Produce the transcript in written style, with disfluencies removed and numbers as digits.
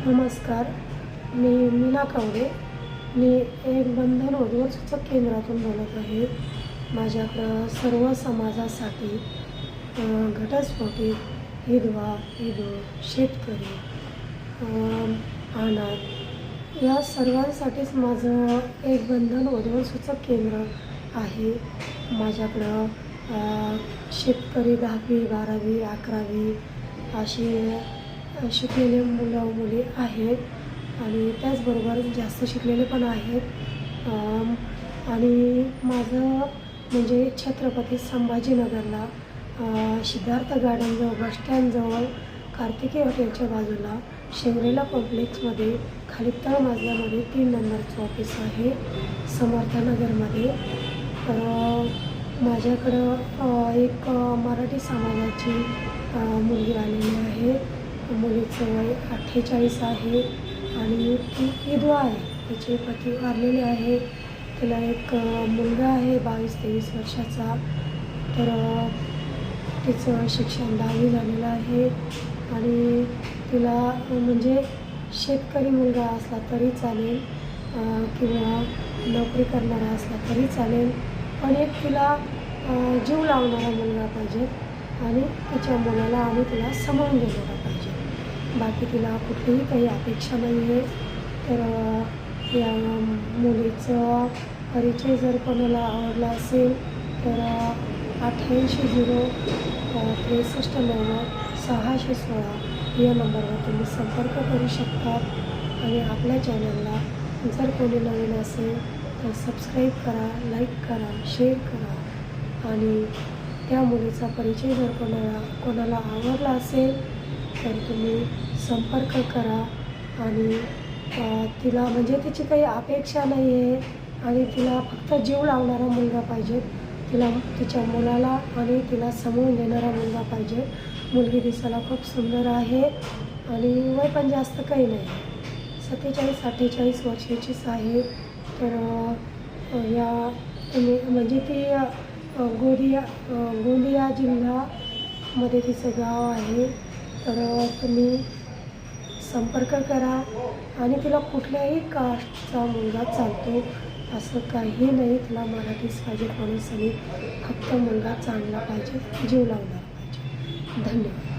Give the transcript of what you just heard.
नमस्कार, मी मीना कावडे. मी एक बंधन वधू सूचक केंद्रातून बोलत आहे. माझ्याकडं सर्व समाजासाठी घटस्फोटित, विधवा, विधू, शेतकरी, अनाथ या सर्वांसाठीच माझं एक बंधन वधू सूचक केंद्र आहे. माझ्याकडं शेतकरी 10वी 12वी 11वी अशी शिकलेले मुलं मुली आहेत आणि त्याचबरोबर जास्त शिकलेले पण आहेत. आणि माझं म्हणजे छत्रपती संभाजीनगरला सिद्धार्थ गार्डनजवळ बसस्टँडजवळ कार्तिकी हॉटेलच्या बाजूला शेंग्रेला कॉम्प्लेक्समध्ये खाली तळमजल्यामध्ये 3 नंबरचं ऑफिस आहे, समर्थनगरमध्ये. तर माझ्याकडं एक मराठी समाजाची मुलगी आलेली आहे. मुलीचं वय 48 आहे आणि ती विधवा आहे. तिचे पती वारलेले आहे. तिला एक मुलगा आहे 22-23 वर्षाचा. तर तिचं शिक्षण 10वी झालेलं आहे आणि तिला म्हणजे शेतकरी मुलगा असला तरी चालेल किंवा नोकरी करणारा असला तरी चालेल, पण एक तिला जीव लावणारा मुलगा पाहिजे आणि तिच्या मुलाला आणि तिला सांभाळून घेणारा पाहिजे. बाकी तिला कुठलीही काही अपेक्षा नाही आहे. तर या मुलीचं परिचय जर कोणाला आवडला असेल तर 88-0-63-90-616 या नंबरवर तुम्ही संपर्क करू शकता. आणि आपल्या चॅनलला जर कोणी नवीन असेल तर सबस्क्राईब करा, लाईक करा, शेअर करा. आणि त्या मुलीचा परिचय जर कोणाला आवडला असेल तर तुम्ही संपर्क करा. आणि तिला म्हणजे तिची काही अपेक्षा नाही आहे आणि तिला फक्त जीव लावणारा मुलगा पाहिजे. तिला तिच्या मुलाला आणि तिला समजून घेणारा मुलगा पाहिजे. मुलगी दिसायला खूप सुंदर आहे आणि वय पण जास्त काही नाही, 47-48 वर्षाचीच आहे. तर या तुम्ही म्हणजे ती गोंदिया जिल्ह्यामध्ये तिचं गाव आहे. तर तुम्ही संपर्क करा. आणि तिला कुठल्याही कास्टचा मुलगा चालतो असं काही नाही. तिला मराठीच पाहिजे माणूस आणि फक्त मुलगा चांगला पाहिजे, जीव लावणारा पाहिजे. धन्यवाद.